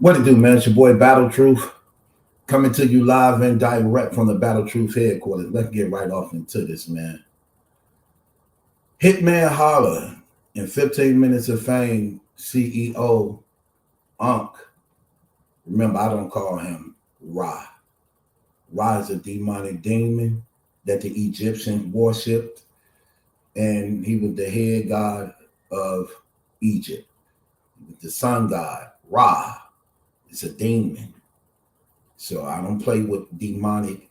What it do, man? It's your boy Battle Truth coming to you live and direct from the Battle Truth headquarters. Let's get right off into this, man. Hitman Holler in 15 Minutes of Fame, CEO Unc. Remember, I don't call him Ra. Ra is a demonic demon that the Egyptians worshipped, and he was the head god of Egypt. The sun god, Ra. It's a demon. So I don't play with demonic,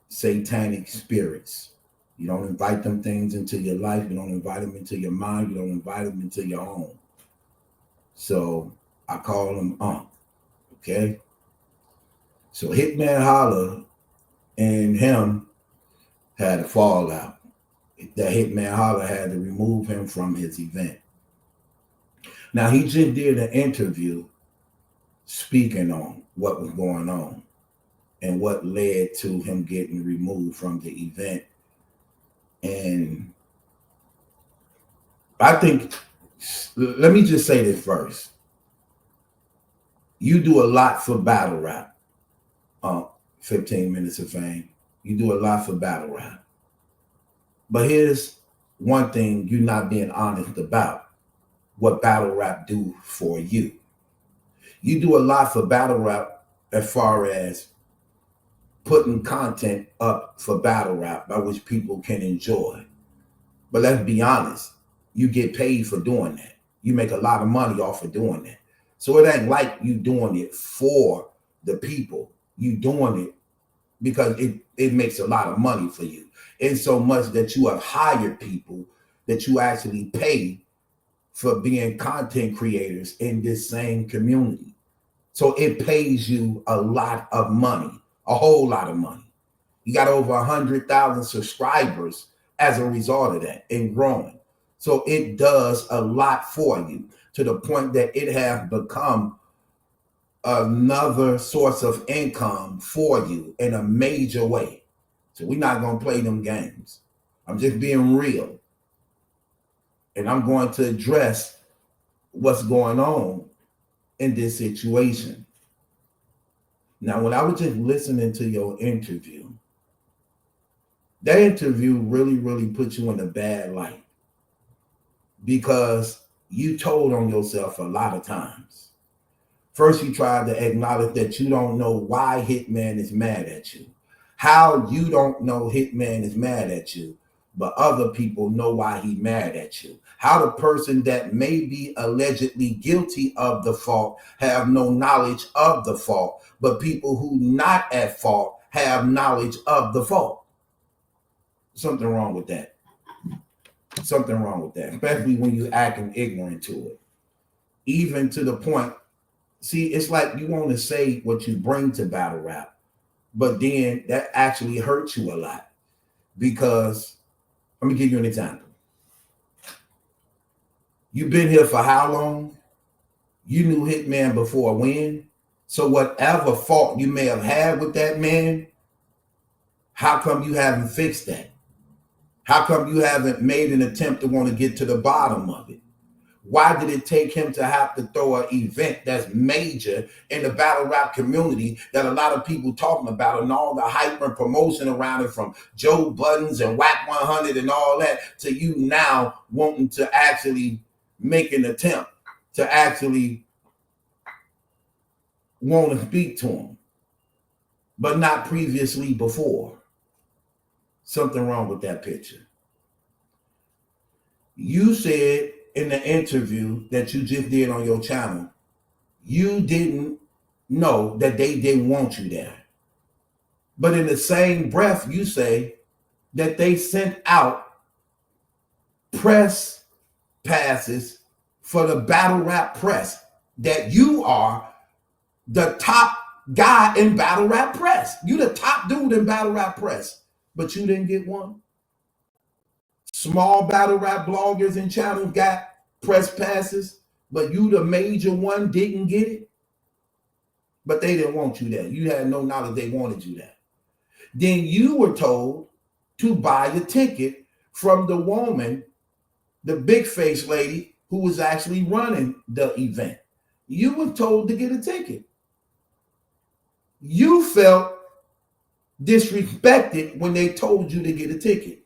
satanic spirits. You don't invite them things into your life. You don't invite them into your mind. You don't invite them into your home. So I call him Unc, okay? So Hitman Holler and him had a fallout. That Hitman Holler had to remove him from his event. Now, he just did an interview speaking on what was going on and what led to him getting removed from the event. And I think, let me just say this first. You do a lot for battle rap, 15 Minutes of Fame. You do a lot for battle rap. But here's one thing you're not being honest about, what battle rap do for you. You do a lot for battle rap as far as putting content up for battle rap by which people can enjoy. But let's be honest, you get paid for doing that. You make a lot of money off of doing that. So it ain't like you doing it for the people. You doing it because it makes a lot of money for you. In so much that you have hired people that you actually pay for being content creators in this same community. So it pays you a lot of money, a whole lot of money. You got over 100,000 subscribers as a result of that and growing. So it does a lot for you to the point that it has become another source of income for you in a major way. So we're not going to play them games. I'm just being real. And I'm going to address what's going on in this situation. Now, when I was just listening to your interview, that interview really put you in a bad light because you told on yourself a lot of times. First, you tried to acknowledge that you don't know why Hitman is mad at you. How you don't know Hitman is mad at you, but other people know why he's mad at you. How the person that may be allegedly guilty of the fault have no knowledge of the fault, but people who not at fault have knowledge of the fault. Something wrong with that. Something wrong with that, especially when you acting ignorant to it. Even to the point, see, it's like you want to say what you bring to battle rap, but then that actually hurts you a lot because, let me give you an example. You've been here for how long? You knew Hitman before when? So whatever fault you may have had with that man, how come you haven't fixed that? How come you haven't made an attempt to want to get to the bottom of it? Why did it take him to have to throw an event that's major in the battle rap community that a lot of people talking about and all the hype and promotion around it from Joe Buttons and Whack 100 and all that to you now wanting to actually make an attempt to actually want to speak to him, but not previously before? Something wrong with that picture. You said in the interview that you just did on your channel, you didn't know that they didn't want you there. But in the same breath, you say that they sent out press passes for the battle rap press, that you are the top guy in battle rap press. You the top dude in battle rap press, but you didn't get one. Small battle rap bloggers and channels got press passes, but you the major one didn't get it. But they didn't want you there. You had no knowledge they wanted you there. Then you were told to buy a ticket from the woman, the big face lady who was actually running the event. you were told to get a ticket. You felt disrespected when they told you to get a ticket.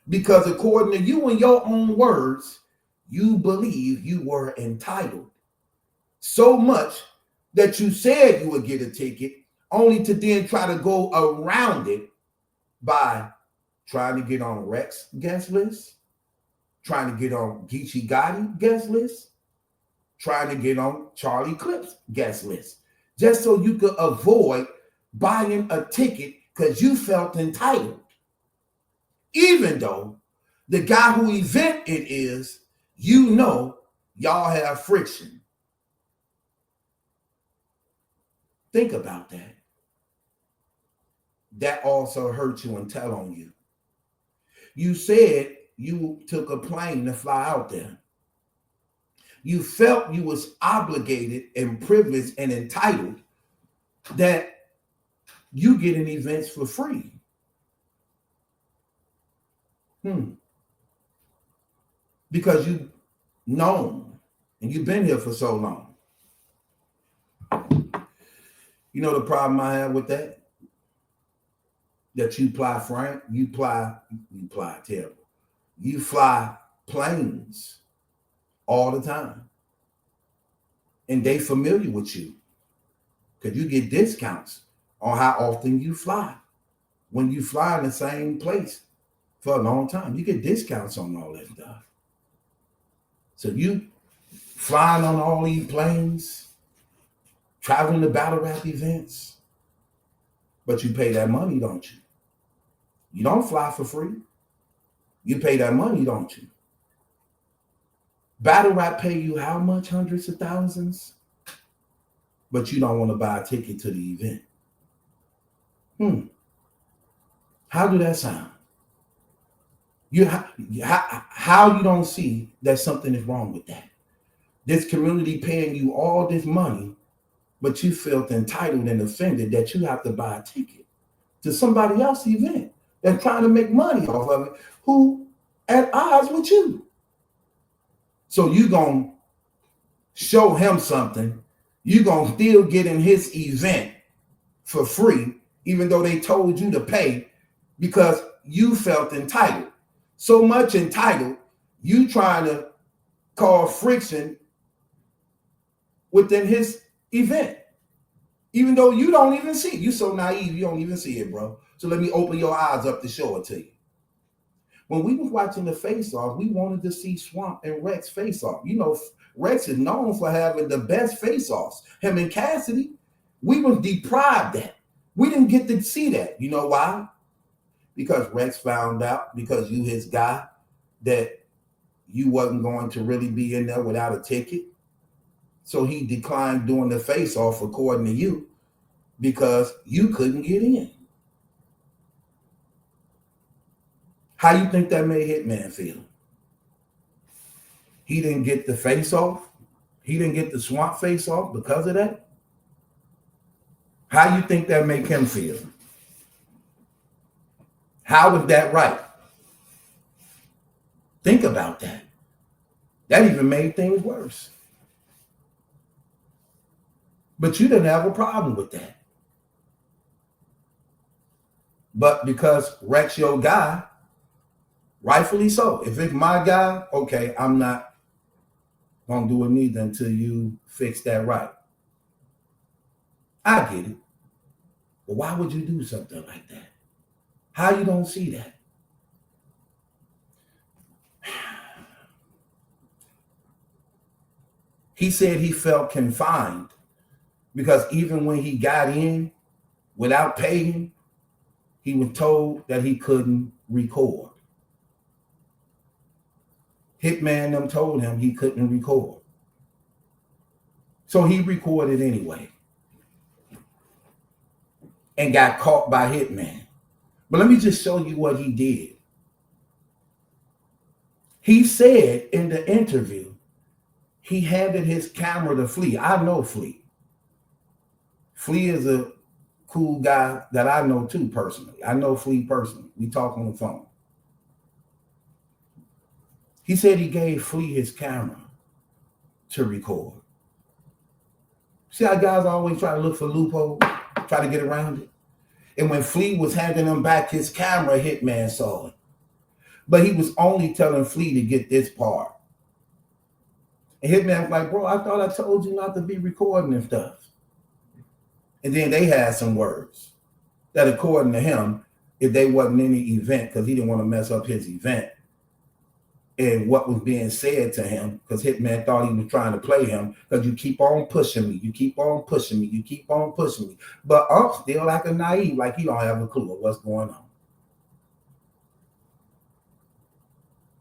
Because according to you and your own words, you believe you were entitled. So much that you said you would get a ticket, only to then try to go around it by trying to get on Rex guest list, trying to get on Geechee Gotti guest list, trying to get on Charlie Clip's guest list, just so you could avoid buying a ticket because you felt entitled. Even though the guy who event it is, you know, y'all have friction. Think about that. That also hurt you and tell on you. You said you took a plane to fly out there. You felt you was obligated and privileged and entitled that you get in events for free. Because you've known and you've been here for so long. You know the problem I have with that? That you fly terrible. You fly planes all the time. And they familiar with you. Because you get discounts on how often you fly. When you fly in the same place for a long time, you get discounts on all that stuff. So you flying on all these planes, traveling to battle rap events, but you pay that money, don't you? You don't fly for free. You pay that money, don't you? Battle rap pay you how much? Hundreds of thousands? But you don't want to buy a ticket to the event. How do that sound? How you don't see that something is wrong with that? This community paying you all this money, but you felt entitled and offended that you have to buy a ticket to somebody else's event that's trying to make money off of it, who at odds with you. So you gonna show him something, you gonna still get in his event for free, even though they told you to pay, because you felt entitled. So much entitled, you trying to cause friction within his event, even though you don't even see it. You so naive, you don't even see it, bro. So let me open your eyes up to show it to you. When we was watching the face-off, we wanted to see Swamp and Rex face-off. You know, Rex is known for having the best face-offs. Him and Cassidy, we was deprived that. We didn't get to see that. You know why? Because Rex found out, because you his guy, that you wasn't going to really be in there without a ticket. So he declined doing the face-off according to you, because you couldn't get in. How you think that made Hitman feel? He didn't get the face-off. He didn't get the Swamp face-off because of that. How you think that make him feel? How was that right? Think about that. That even made things worse. But you didn't have a problem with that. But because Rex your guy, rightfully so. If it's my guy, okay, I'm not gonna do it neither until you fix that right. I get it. But why would you do something like that? How you don't see that? He said he felt confined because even when he got in without paying, he was told that he couldn't record. Hitman them told him he couldn't record. So he recorded anyway and got caught by Hitman. But let me just show you what he did. He said in the interview, he handed his camera to Flea. I know Flea. Flea is a cool guy that I know too personally. I know Flea personally. We talk on the phone. He said he gave Flea his camera to record. See how guys always try to look for loopholes, try to get around it? And when Flea was handing him back his camera, Hitman saw it. But he was only telling Flea to get this part. And Hitman was like, bro, I thought I told you not to be recording and stuff. And then they had some words that, according to him, if they wasn't in the event, because he didn't want to mess up his event, and what was being said to him, because Hitman thought he was trying to play him, because you keep on pushing me, you keep on pushing me, you keep on pushing me. But I'm still like a naive, like he don't have a clue of what's going on.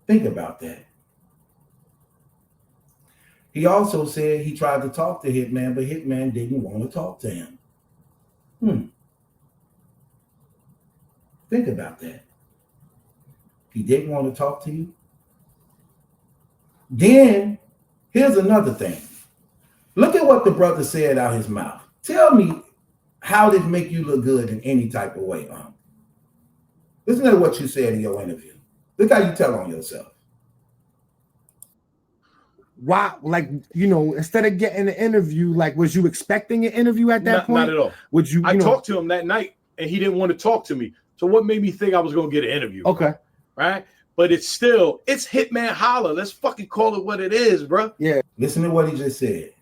Think about that. He also said he tried to talk to Hitman, but Hitman didn't want to talk to him. Think about that. He didn't want to talk to you. Then, here's another thing. Look at what the brother said out his mouth. Tell me, how did it make you look good in any type of way? Listen to what you said in your interview. Look how you tell on yourself. Why, like, you know, instead of getting an interview, like, was you expecting an interview at that point? Not at all. Would you? I talked to him that night, and he didn't want to talk to me. So what made me think I was going to get an interview? Okay. Right? But it's Hitman Holla. Let's fucking call it what it is, bro. Yeah. Listen to what he just said.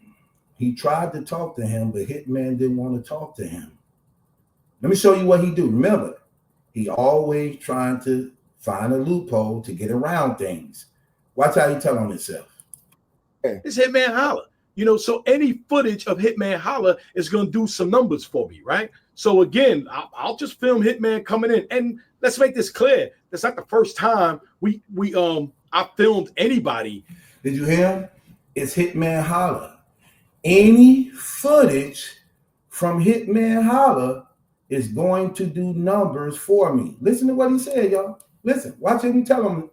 He tried to talk to him, but Hitman didn't want to talk to him. Let me show you what he do. Remember, he always trying to find a loophole to get around things. Watch how he tell on himself. It's Hitman Holla. You know, so any footage of Hitman Holla is going to do some numbers for me, right? So again, I'll just film Hitman coming in. And let's make this clear. That's not the first time I filmed anybody. Did you hear him? It's Hitman Holla. Any footage from Hitman Holla is going to do numbers for me. Listen to what he said, y'all. Listen, watch him tell on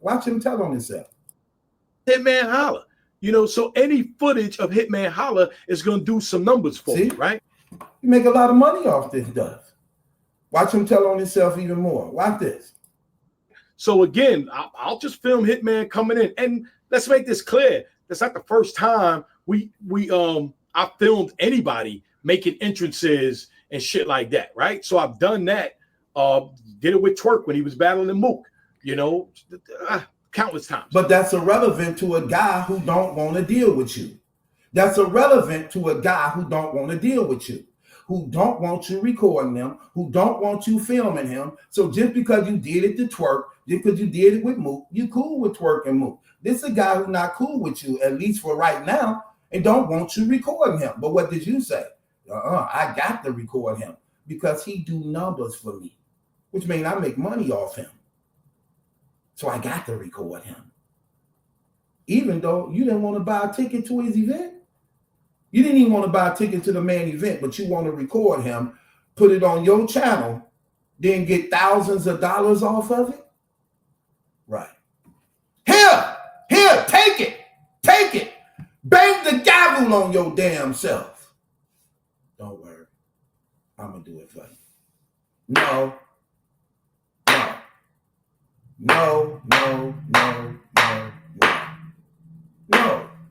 himself. Hitman Holla. You know, so any footage of Hitman Holla is going to do some numbers for me, right? You make a lot of money off this stuff. Watch him tell on himself even more. Watch this. So again, I'll just film Hitman coming in. And let's make this clear. That's not the first time I filmed anybody making entrances and shit like that, right? So I've done that. Did it with Twerk when he was battling Mook, you know, countless times. But that's irrelevant to a guy who don't want to deal with you. That's irrelevant to a guy who don't want to deal with you, who don't want you recording them, who don't want you filming him. So just because you did it to Twerk, just because you did it with Mook, you cool with Twerk and Mook. This is a guy who's not cool with you, at least for right now, and don't want you recording him. But what did you say? I got to record him because he do numbers for me, which means I make money off him. So I got to record him. Even though you didn't want to buy a ticket to his event. You didn't even want to buy a ticket to the main event, but you want to record him, put it on your channel, then get thousands of dollars off of it? Right. Here, take it. Bang the gavel on your damn self. Don't worry. I'm going to do it for you. No.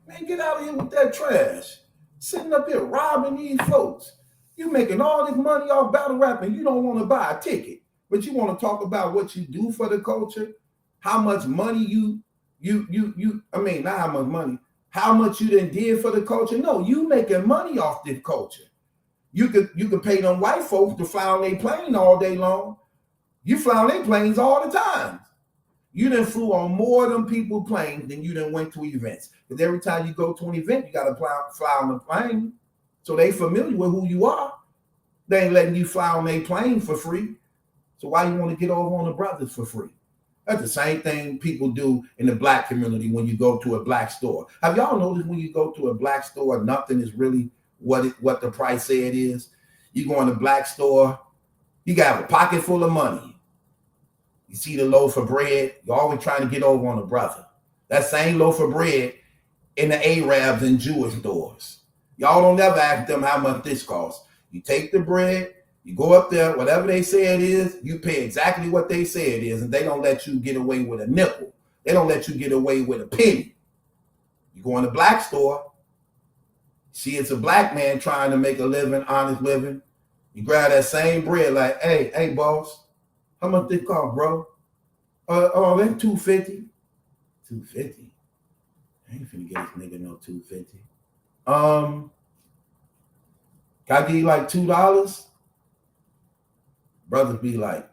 Man, get out of here with that trash. Sitting up here robbing these folks. You making all this money off battle rap and you don't want to buy a ticket, but you want to talk about what you do for the culture, how much money not how much money, how much you done did for the culture. No, you making money off this culture. You could pay them white folks to fly on their plane all day long. You fly on their planes all the time. You done flew on more of them people planes than you done went to events. Because every time you go to an event, you got to fly on the plane. So they familiar with who you are. They ain't letting you fly on their plane for free. So why you want to get over on the brothers for free? That's the same thing people do in the black community when you go to a black store. Have y'all noticed when you go to a black store, nothing is really what the price say it is? You go in a black store, you got a pocket full of money. You see the loaf of bread, you're always trying to get over on a brother. That same loaf of bread in the Arabs and Jewish stores. Y'all don't ever ask them how much this costs. You take the bread, you go up there, whatever they say it is, you pay exactly what they say it is, and they don't let you get away with a nickel. They don't let you get away with a penny. You go in the black store, See, it's a black man trying to make a living, honest living. You grab that same bread, like, hey, boss, how much they cost, bro? Oh, that's $250. $250. I ain't finna get this nigga no $250. Can I give you like $2? Brothers be like,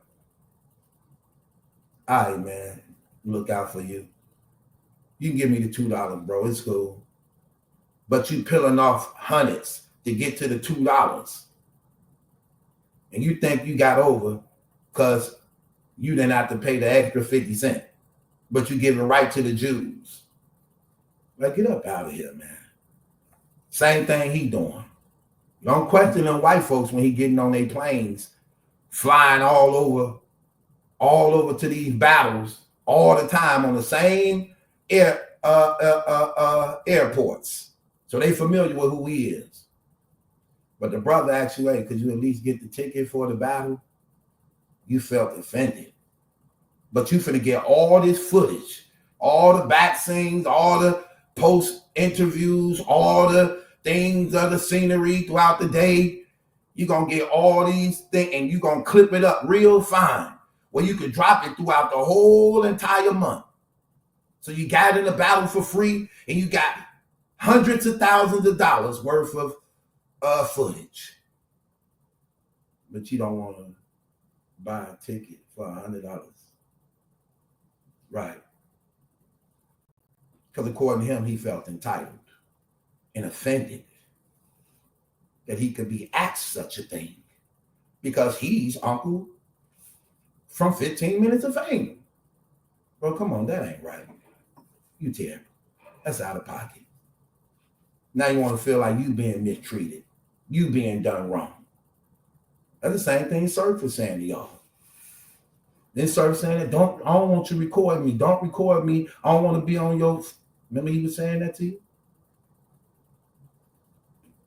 all right, man, look out for you. You can give me the $2, bro. It's cool. But you peeling off hundreds to get to the $2. And you think you got over because you didn't have to pay the extra 50 cents. But you give it right to the Jews. Like, get up out of here, man. Same thing he doing. Don't question them white folks when he getting on their planes, flying all over to these battles all the time on the same airports. So they familiar with who he is. But the brother asked you, hey, could you at least get the ticket for the battle? You felt offended. But you finna get all this footage, all the back scenes, all the post interviews, all the things of the scenery throughout the day. You're going to get all these things and you're going to clip it up real fine where you can drop it throughout the whole entire month. So you got in the battle for free and you got hundreds of thousands of dollars worth of footage. But you don't want to buy a ticket for $100. Right. Because according to him, he felt entitled and offended that he could be asked such a thing because he's uncle from 15 Minutes of Fame. Bro, come on, that ain't right. You terrible. That's out of pocket. Now you want to feel like you being mistreated. You being done wrong. That's the same thing Surf was saying to y'all. Then Surf saying that I don't want you to record me. Don't record me. I don't want to be on your... Remember he was saying that to you?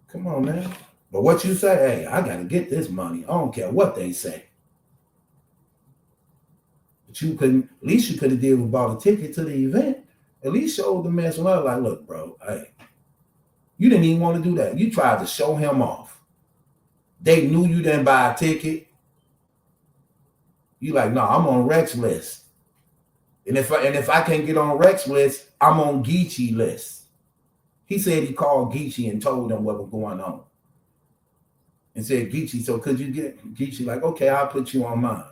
Come on, man. But what you say, hey, I got to get this money. I don't care what they say. But you couldn't, at least you could have did was bought a ticket to the event. At least showed the man some love. Like, look, bro, hey, you didn't even want to do that. You tried to show him off. They knew you didn't buy a ticket. You like, no, I'm on Rex list. And if I can't get on Rex list, I'm on Geechee list. He said he called Geechee and told him what was going on. And said, Geechee, so could you get Geechee? Like, okay, I'll put you on mine.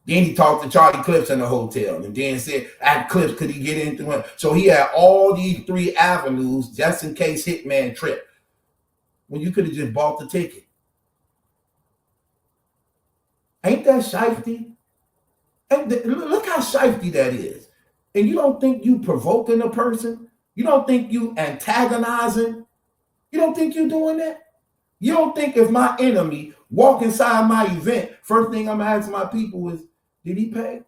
Then he talked to Charlie Clips in the hotel and then said, at Clips, could he get into him? So he had all these 3 avenues just in case Hitman tripped. Well, you could have just bought the ticket. Ain't that shifty? And look how shifty that is. And you don't think you provoking a person? You don't think you antagonizing? You don't think you're doing that? You don't think if my enemy walk inside my event, first thing I'm asking my people is, did he pay?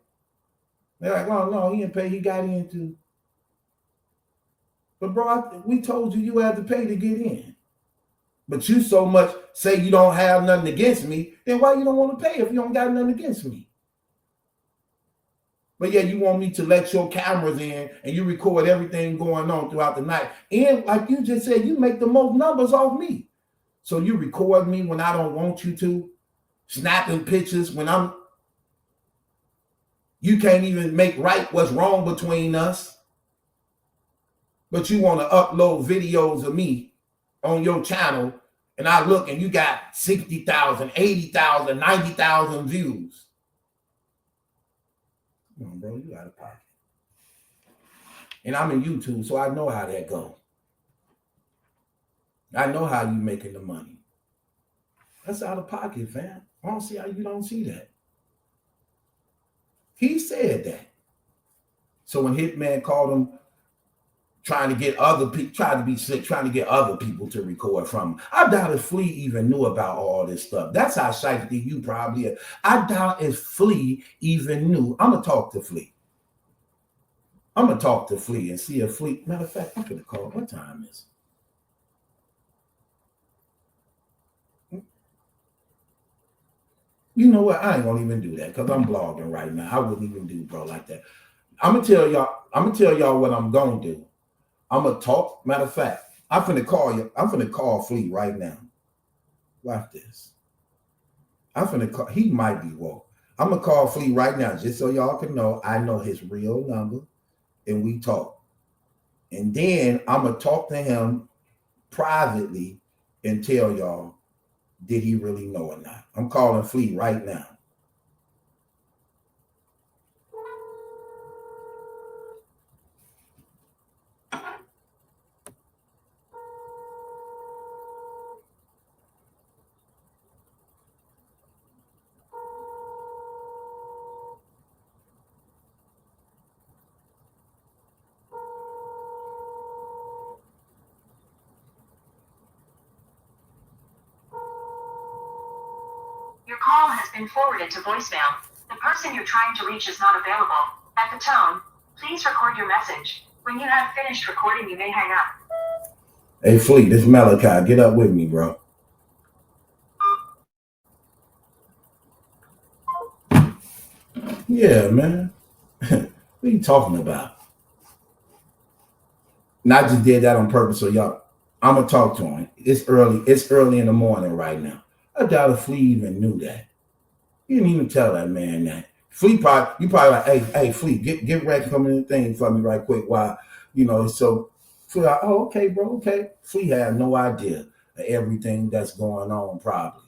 They're like, oh, no, he didn't pay. He got in too. But bro, we told you had to pay to get in. But you so much say you don't have nothing against me, then why you don't want to pay if you don't got nothing against me? But yeah, you want me to let your cameras in and you record everything going on throughout the night. And like you just said, you make the most numbers off me. So you record me when I don't want you to, snapping pictures when you can't even make right what's wrong between us. But you want to upload videos of me on your channel and I look and you got 60,000, 80,000, 90,000 views. Come on, bro, you out of pocket. And I'm in YouTube, so I know how that goes. I know how you making the money. That's out of pocket, fam. I don't see how you don't see that. He said that. So when Hitman called him trying to get other people, trying to be slick, trying to get other people to record from him, I doubt if Flea even knew about all this stuff. That's how shifty you probably are. I doubt if Flea even knew. I'm going to talk to Flea. I'm going to talk to Flea and see if Flea, matter of fact, I'm going to call. What time is it? You know what? I ain't gonna even do that because I'm blogging right now. I wouldn't even do bro like that. I'm gonna tell y'all what I'm gonna do. I'm gonna talk. Matter of fact, I'm finna call you. I'm finna call Fleet right now. Watch this. I'm finna call. He might be woke. I'm gonna call Fleet right now, just so y'all can know. I know his real number, and we talk. And then I'm gonna talk to him privately and tell y'all, did he really know or not? I'm calling Fleet right now. Your call has been forwarded to voicemail. The person you're trying to reach is not available. At the tone, please record your message. When you have finished recording, you may hang up. Hey, Fleet, this is Maliki. Get up with me, bro. Yeah, man. What are you talking about? And I just did that on purpose, so y'all, I'm gonna talk to him. It's early. It's early in the morning right now. I doubt if Flea even knew that. You didn't even tell that man that. Flea probably, you probably like, hey, Flea, get Rex coming in the thing for me right quick. While so Flea like, oh, okay, bro, okay. Flea had no idea of everything that's going on. Probably.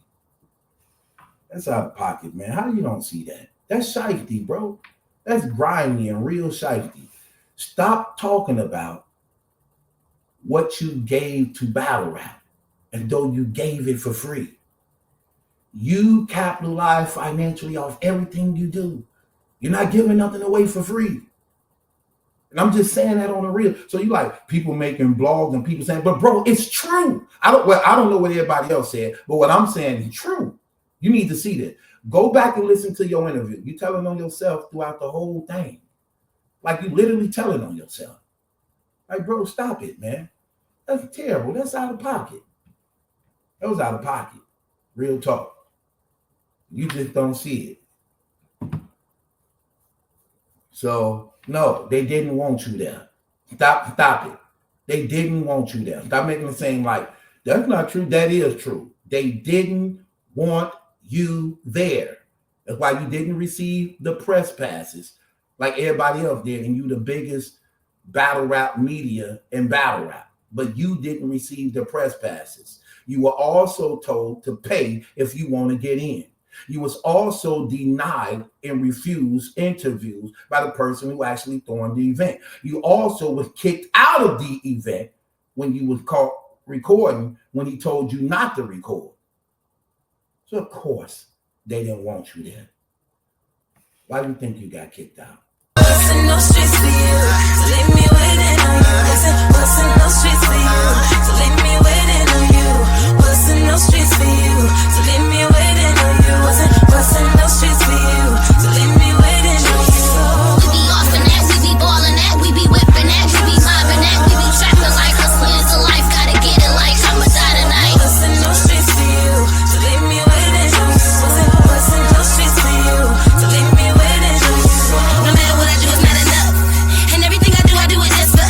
That's out of pocket, man. How you don't see that? That's shifty, bro. That's grimy and real shifty. Stop talking about what you gave to battle rap as though you gave it for free. You capitalize financially off everything you do. You're not giving nothing away for free. And I'm just saying that on the real. So you like people making blogs and people saying, but bro, it's true. I don't know what everybody else said, but what I'm saying is true. You need to see this. Go back and listen to your interview. You telling on yourself throughout the whole thing. Like you literally telling on yourself. Like, bro, stop it, man. That's terrible. That's out of pocket. That was out of pocket. Real talk. You just don't see it. So, no, they didn't want you there. Stop it. They didn't want you there. Stop making it seem like that's not true. That is true. They didn't want you there. That's why you didn't receive the press passes like everybody else did. And you the biggest battle rap media in battle rap. But you didn't receive the press passes. You were also told to pay if you want to get in. You was also denied and refused interviews by the person who actually throwing the event. You also was kicked out of the event when you was caught recording when he told you not to record. So of course they didn't want you there. Why do you think you got kicked out?